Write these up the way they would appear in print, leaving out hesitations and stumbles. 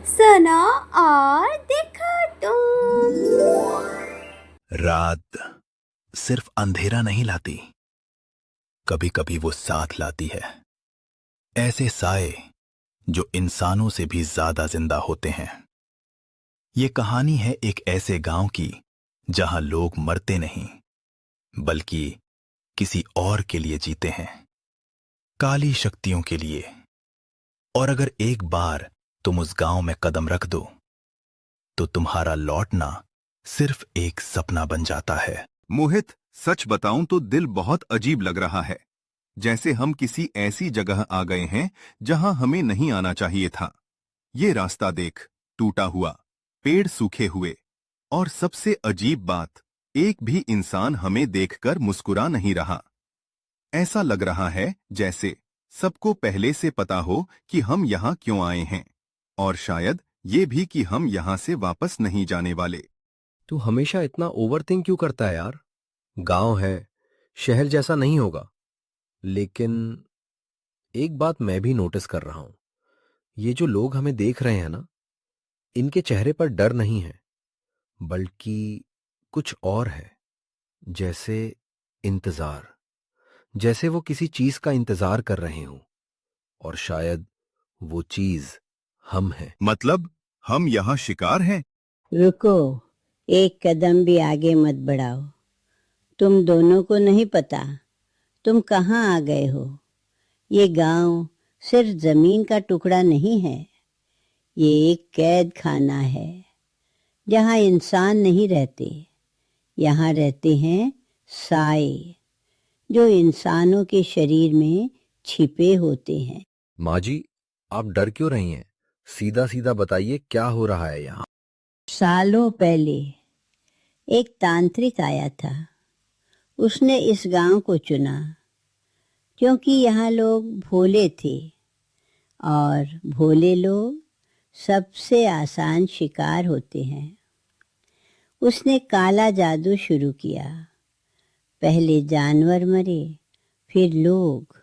सुनो और देखो तुम। रात सिर्फ अंधेरा नहीं लाती, कभी कभी वो साथ लाती है। ऐसे साए जो इंसानों से भी ज्यादा जिंदा होते हैं। ये कहानी है एक ऐसे गांव की जहां लोग मरते नहीं, बल्कि किसी और के लिए जीते हैं, काली शक्तियों के लिए। और अगर एक बार तुम उस गांव में कदम रख दो, तो तुम्हारा लौटना सिर्फ एक सपना बन जाता है। मोहित, सच बताऊं तो दिल बहुत अजीब लग रहा है। जैसे हम किसी ऐसी जगह आ गए हैं जहां हमें नहीं आना चाहिए था। ये रास्ता देख, टूटा हुआ, पेड़ सूखे हुए, और सबसे अजीब बात, एक भी इंसान हमें देखकर मुस्कुरा नहीं रहा। ऐसा लग रहा है जैसे सबको पहले से पता हो कि हम यहाँ क्यों आए हैं, और शायद ये भी कि हम यहाँ से वापस नहीं जाने वाले। तू हमेशा इतना ओवरथिंक क्यों करता है यार? गांव है, शहर जैसा नहीं होगा। लेकिन एक बात मैं भी नोटिस कर रहा हूं। ये जो लोग हमें देख रहे हैं ना, इनके चेहरे पर डर नहीं है, बल्कि कुछ और है। जैसे इंतजार, जैसे वो किसी चीज का इंतजार कर रहे हों, और शायद वो चीज हम हैं। मतलब हम यहाँ शिकार हैं? रुको, एक कदम भी आगे मत बढ़ाओ। तुम दोनों को नहीं पता तुम कहाँ आ गए हो। ये गांव सिर्फ जमीन का टुकड़ा नहीं है, ये एक कैद खाना है जहाँ इंसान नहीं रहते। यहाँ रहते हैं साए, जो इंसानों के शरीर में छिपे होते हैं। माँ जी, आप डर क्यों रही हैं? सीधा सीधा बताइए, क्या हो रहा है यहाँ? सालों पहले एक तांत्रिक आया था। उसने इस गांव को चुना क्योंकि यहाँ लोग भोले थे, और भोले लोग सबसे आसान शिकार होते हैं। उसने काला जादू शुरू किया। पहले जानवर मरे, फिर लोग,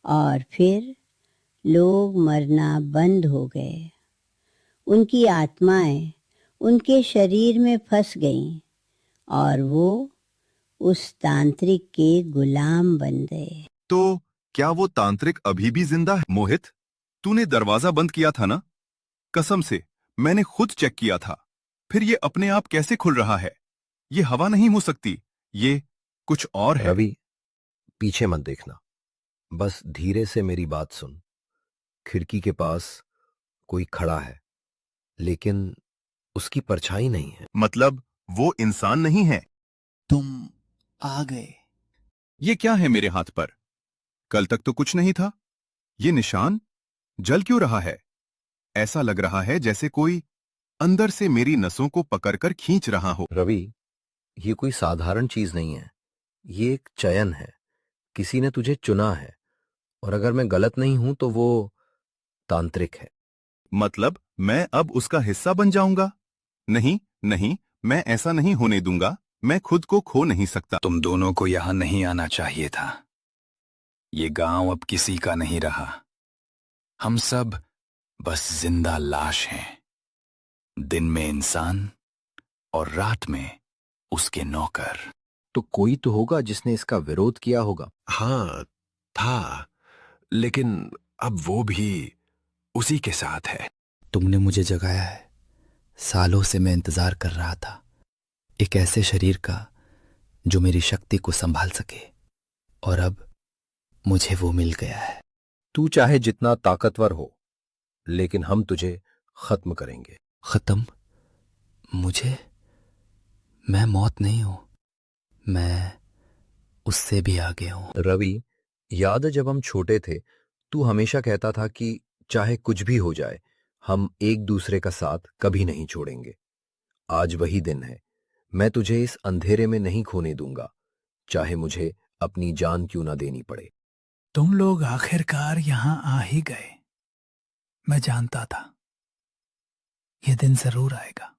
और फिर लोग मरना बंद हो गए। उनकी आत्माएं उनके शरीर में फंस गईं, और वो उस तांत्रिक के गुलाम बन गए। तो क्या वो तांत्रिक अभी भी जिंदा है? मोहित, तूने दरवाजा बंद किया था ना? कसम से, मैंने खुद चेक किया था। फिर ये अपने आप कैसे खुल रहा है? ये हवा नहीं हो सकती, ये कुछ और है। रवि, पीछे मत देखना, बस धीरे से मेरी बात सुन। खिड़की के पास कोई खड़ा है, लेकिन उसकी परछाई नहीं है। मतलब वो इंसान नहीं है? तुम आ गए। ये क्या है मेरे हाथ पर? कल तक तो कुछ नहीं था। ये निशान जल क्यों रहा है? ऐसा लग रहा है जैसे कोई अंदर से मेरी नसों को पकड़कर खींच रहा हो। रवि, ये कोई साधारण चीज नहीं है। ये एक चयन है। किसी ने तुझे चुना है, और अगर मैं गलत नहीं हूं तो वो तांत्रिक है। मतलब मैं अब उसका हिस्सा बन जाऊंगा? नहीं नहीं, मैं ऐसा नहीं होने दूंगा। मैं खुद को खो नहीं सकता। तुम दोनों को यहां नहीं आना चाहिए था। ये गांव अब किसी का नहीं रहा। हम सब बस जिंदा लाश हैं, दिन में इंसान और रात में उसके नौकर। तो कोई तो होगा जिसने इसका विरोध किया होगा। हाँ, था, लेकिन अब वो भी उसी के साथ है। तुमने मुझे जगाया है। सालों से मैं इंतजार कर रहा था, एक ऐसे शरीर का जो मेरी शक्ति को संभाल सके, और अब मुझे वो मिल गया है। तू चाहे जितना ताकतवर हो, लेकिन हम तुझे खत्म करेंगे। खत्म? मुझे? मैं मौत नहीं हूं, मैं उससे भी आगे हूं। रवि, याद है जब हम छोटे थे, तू हमेशा कहता था कि चाहे कुछ भी हो जाए, हम एक दूसरे का साथ कभी नहीं छोड़ेंगे। आज वही दिन है। मैं तुझे इस अंधेरे में नहीं खोने दूंगा, चाहे मुझे अपनी जान क्यों ना देनी पड़े। तुम लोग आखिरकार यहां आ ही गए। मैं जानता था यह दिन जरूर आएगा,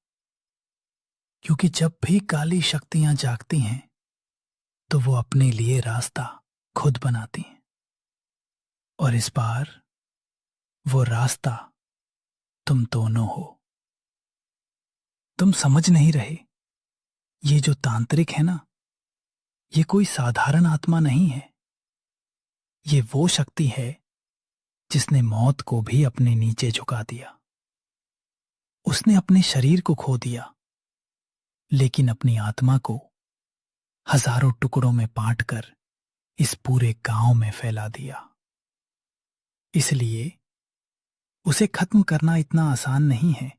क्योंकि जब भी काली शक्तियां जागती हैं तो वो अपने लिए रास्ता खुद बनाती हैं, और इस बार वो रास्ता तुम दोनों हो। तुम समझ नहीं रहे, ये जो तांत्रिक है ना, ये कोई साधारण आत्मा नहीं है। ये वो शक्ति है जिसने मौत को भी अपने नीचे झुका दिया। उसने अपने शरीर को खो दिया, लेकिन अपनी आत्मा को हजारों टुकड़ों में बांटकर इस पूरे गांव में फैला दिया। इसलिए उसे खत्म करना इतना आसान नहीं है।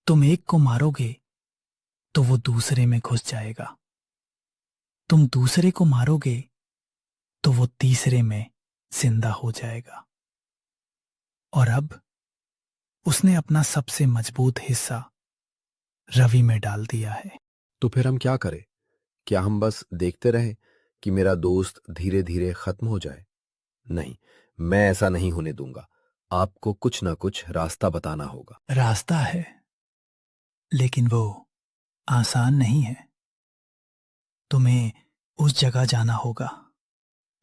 तुम एक को मारोगे तो वो दूसरे में घुस जाएगा, तुम दूसरे को मारोगे तो वो तीसरे में जिंदा हो जाएगा। और अब उसने अपना सबसे मजबूत हिस्सा रवि में डाल दिया है। तो फिर हम क्या करें? क्या हम बस देखते रहें कि मेरा दोस्त धीरे धीरे खत्म हो जाए? नहीं, मैं ऐसा नहीं होने दूंगा। आपको कुछ ना कुछ रास्ता बताना होगा। रास्ता है, लेकिन वो आसान नहीं है। तुम्हें उस जगह जाना होगा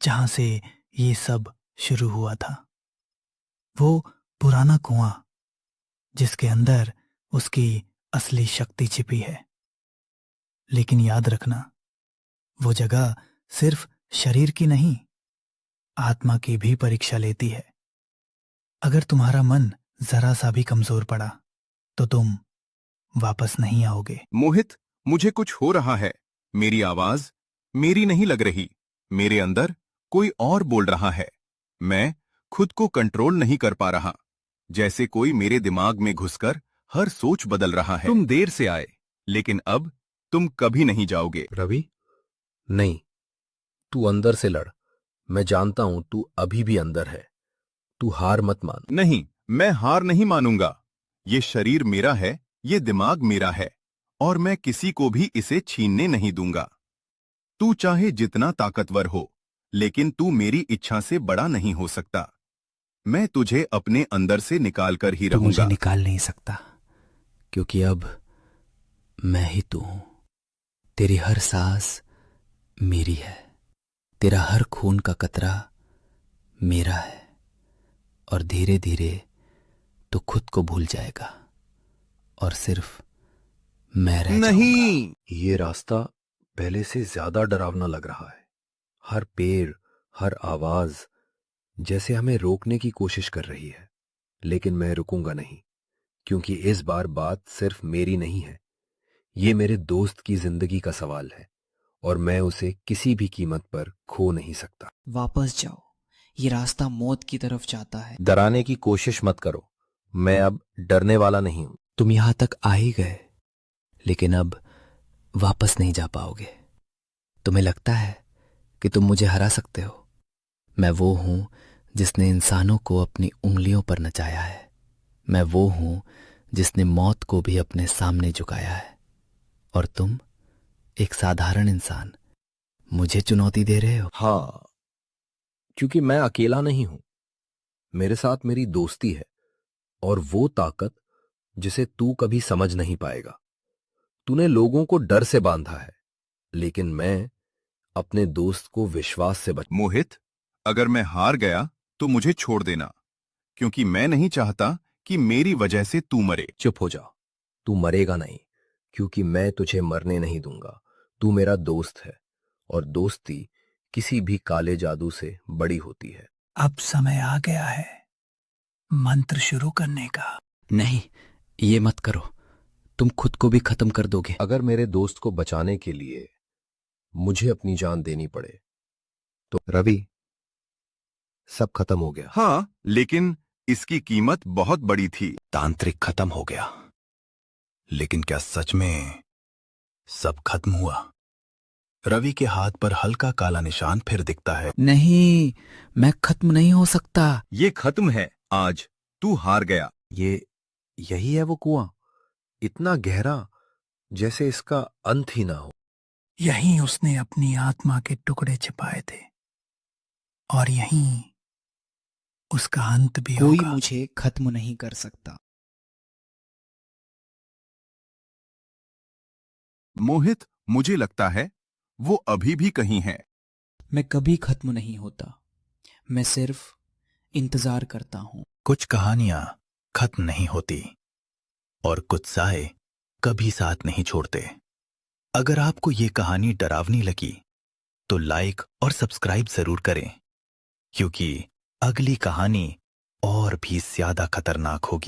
जहां से ये सब शुरू हुआ था। वो पुराना कुआं जिसके अंदर उसकी असली शक्ति छिपी है। लेकिन याद रखना, वो जगह सिर्फ शरीर की नहीं, आत्मा की भी परीक्षा लेती है। अगर तुम्हारा मन जरा सा भी कमजोर पड़ा तो तुम वापस नहीं आओगे। मोहित, मुझे कुछ हो रहा है। मेरी आवाज मेरी नहीं लग रही। मेरे अंदर कोई और बोल रहा है। मैं खुद को कंट्रोल नहीं कर पा रहा। जैसे कोई मेरे दिमाग में घुसकर हर सोच बदल रहा है। तुम देर से आए, लेकिन अब तुम कभी नहीं जाओगे। रवि, नहीं, तू अंदर से लड़। मैं जानता हूं तू अभी भी अंदर है। तू हार मत मान। नहीं, मैं हार नहीं मानूंगा। ये शरीर मेरा है, ये दिमाग मेरा है, और मैं किसी को भी इसे छीनने नहीं दूंगा। तू चाहे जितना ताकतवर हो, लेकिन तू मेरी इच्छा से बड़ा नहीं हो सकता। मैं तुझे अपने अंदर से निकाल कर ही तू मुझे रहूंगा। निकाल नहीं सकता, क्योंकि अब मैं ही तू हूं। तेरी हर सांस मेरी है, तेरा हर खून का कतरा मेरा है। और धीरे धीरे तू खुद को भूल जाएगा और सिर्फ मैं रह नहीं, ये रास्ता पहले से ज्यादा डरावना लग रहा है। हर पेड़, हर आवाज जैसे हमें रोकने की कोशिश कर रही है। लेकिन मैं रुकूंगा नहीं, क्योंकि इस बार बात सिर्फ मेरी नहीं है। ये मेरे दोस्त की जिंदगी का सवाल है, और मैं उसे किसी भी कीमत पर खो नहीं सकता। वापस जाओ, ये रास्ता मौत की तरफ जाता है। डराने की कोशिश मत करो। मैं अब डरने वाला नहीं हूं। तुम यहां तक आ ही गए, लेकिन अब वापस नहीं जा पाओगे। तुम्हें लगता है कि तुम मुझे हरा सकते हो? मैं वो हूं जिसने इंसानों को अपनी उंगलियों पर नचाया है। मैं वो हूं जिसने मौत को भी अपने सामने झुकाया है। और तुम, एक साधारण इंसान, मुझे चुनौती दे रहे हो? हाँ, क्योंकि मैं अकेला नहीं हूं। मेरे साथ मेरी दोस्ती है, और वो ताकत जिसे तू कभी समझ नहीं पाएगा। तूने लोगों को डर से बांधा है, लेकिन मैं अपने दोस्त को विश्वास से बचा। मोहित, अगर मैं हार गया तो मुझे छोड़ देना, क्योंकि मैं नहीं चाहता कि मेरी वजह से तू मरे। चुप हो जा। तू मरेगा नहीं, क्योंकि मैं तुझे मरने नहीं दूंगा। तू मेरा दोस्त है, और दोस्ती किसी भी काले जादू से बड़ी होती है। अब समय आ गया है मंत्र शुरू करने का। नहीं, ये मत करो। तुम खुद को भी खत्म कर दोगे। अगर मेरे दोस्त को बचाने के लिए मुझे अपनी जान देनी पड़े तो रवि, सब खत्म हो गया। हाँ, लेकिन इसकी कीमत बहुत बड़ी थी। तांत्रिक खत्म हो गया, लेकिन क्या सच में सब खत्म हुआ? रवि के हाथ पर हल्का काला निशान फिर दिखता है। नहीं, मैं खत्म नहीं हो सकता। ये खत्म है आज। तू हार गया। यही है वो कुआं, इतना गहरा जैसे इसका अंत ही ना हो। यहीं उसने अपनी आत्मा के टुकड़े छिपाए थे, और यहीं उसका अंत भी कोई होगा। मुझे खत्म नहीं कर सकता। मोहित, मुझे लगता है वो अभी भी कहीं है। मैं कभी खत्म नहीं होता, मैं सिर्फ इंतजार करता हूं। कुछ कहानियां खत्म नहीं होती और कुछ साए कभी साथ नहीं छोड़ते। अगर आपको ये कहानी डरावनी लगी तो लाइक और सब्सक्राइब जरूर करें, क्योंकि अगली कहानी और भी ज्यादा खतरनाक होगी।